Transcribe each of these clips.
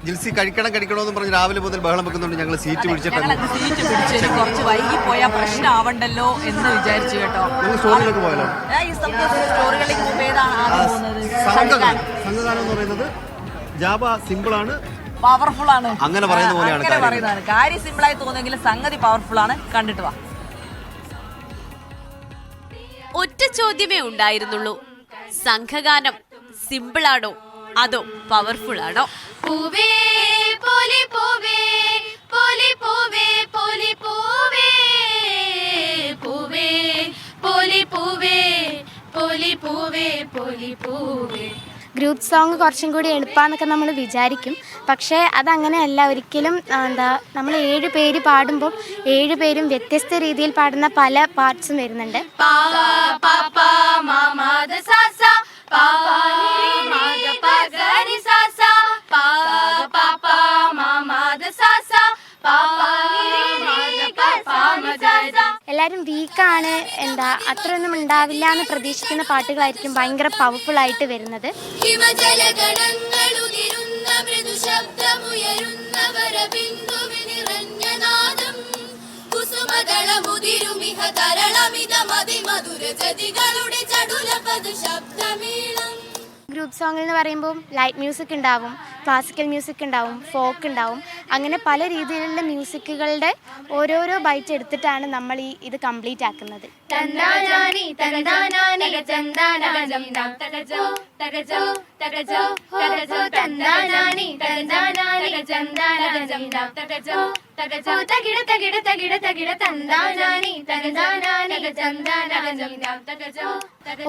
ജിൽസി കഴിക്കണമെന്ന് പറഞ്ഞ് രാവിലെ മുതൽ ബഹളം വെക്കുന്നുണ്ട്. ഞങ്ങൾ സീറ്റ് പിടിച്ചിട്ട് കുറച്ച് വൈകി പോയാൽ പ്രശ്നമാവണ്ടല്ലോ എന്ന് വിചാരിച്ചു കേട്ടോ. സ്റ്റോറിലേക്ക് പോയാലോ? സ്റ്റോറുകളിലേക്ക് സംഘഗാനം എന്ന് പറയുന്നത് ജാബ സിമ്പിൾ ആണ്, പവർഫുൾ ആണ്, അങ്ങനെ പറയുന്ന പോലെയാണ്. കാര്യം സിമ്പിൾ ആയി തോന്നുമെങ്കിലും സംഗതി പവർഫുൾ ആണ്. കണ്ടിട്ട് വാ. ഒറ്റ ചോദ്യമേ ഉണ്ടായിരുന്നുള്ളൂ, സംഘഗാനം സിമ്പിൾ ആണോ അതോ പവർഫുൾ ആണോ? പൂവേ പോലി പൂവേ പോലി പൂവേ പോലി പൂവേ പൂവേ പോലി പൂവേ പോലി പൂവേ പോലി പൂവേ. ഗ്രൂപ്പ് സോങ് കുറച്ചും കൂടി എളുപ്പമെന്നൊക്കെ നമ്മൾ വിചാരിക്കും. പക്ഷേ അതങ്ങനെയല്ല ഒരിക്കലും. നമ്മൾ 7 പേര് പാടുമ്പോൾ 7 പേരും വ്യത്യസ്ത രീതിയിൽ പാടുന്ന പല പാർട്സും വരുന്നുണ്ട്. എല്ലാവരും വീക്കാണ്, അത്രയൊന്നും ഉണ്ടാവില്ല എന്ന് പ്രതീക്ഷിക്കുന്ന പാട്ടുകളായിരിക്കും ഭയങ്കര പവർഫുൾ ആയിട്ട് വരുന്നത്. ഗ്രൂപ്പ് സോങ്ങിൽ എന്ന് പറയുമ്പോൾ ലൈറ്റ് മ്യൂസിക് ഉണ്ടാവും, ക്ലാസിക്കൽ മ്യൂസിക് ഉണ്ടാവും, ഫോക്ക് ഉണ്ടാവും. അങ്ങനെ പല രീതിയിലുള്ള മ്യൂസിക്കുകളുടെ ഓരോരോ ബൈറ്റ് എടുത്തിട്ടാണ് നമ്മൾ ഇത് കംപ്ലീറ്റ് ആക്കുന്നത്.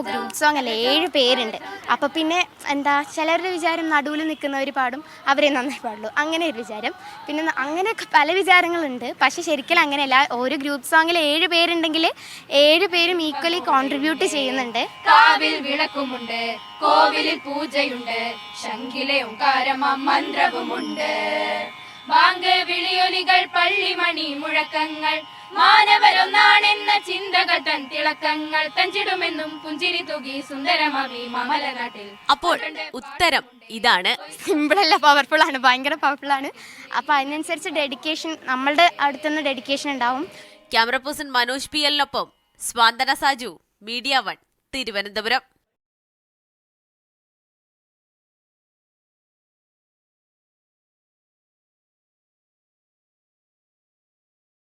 ഗ്രൂപ്പ് സോങ് അല്ലേ, 7 പേരുണ്ട്. അപ്പൊ പിന്നെ ചിലരുടെ വിചാരം നടുവിൽ നിൽക്കുന്നവർ പാടും, അവരെ നന്നായി പാടുള്ളൂ, അങ്ങനെ ഒരു വിചാരം. പിന്നെ അങ്ങനെയൊക്കെ പല വിചാരങ്ങളുണ്ട്. പക്ഷെ ശരിക്കും അങ്ങനെയല്ല. ഒരു ഗ്രൂപ്പ് സോങ്ങിൽ 7 പേരുണ്ടെങ്കിൽ 7 പേരും ഈക്വലി കോൺട്രിബ്യൂട്ട് ചെയ്യുന്നുണ്ട്. കാവിൽ വിളക്കുമുണ്ട്, കോവിലിൽ പൂജയുണ്ട്, ശംഖിലെ മന്ത്രവുമുണ്ട്, ബാങ്ക് വിളിയൊലികൾ, പള്ളിമണി മുഴക്കങ്ങൾ, മാനവരൊന്നാണെന്ന ചിന്തകൾ തൻ തിളക്കങ്ങൾ, തഞ്ചിടുമെന്നും പുഞ്ചിരി തൂകി സുന്ദരമീ മമലനാട്ടിൽ. അപ്പോൾ ഉത്തരം ഇതാണ്. സിമ്പിളല്ല, പവർഫുൾ ആണ്, ഭയങ്കര പവർഫുൾ ആണ്. അപ്പോൾ അതിനനുസരിച്ച് ഡെഡിക്കേഷൻ, നമ്മളുടെ അടുത്തുനിന്ന് ഡെഡിക്കേഷൻ ഉണ്ടാവും. ക്യാമറ പേഴ്സൺ മനോജ് PL-നൊപ്പം സ്വാന്തന സാജു, മീഡിയ 1, തിരുവനന്തപുരം.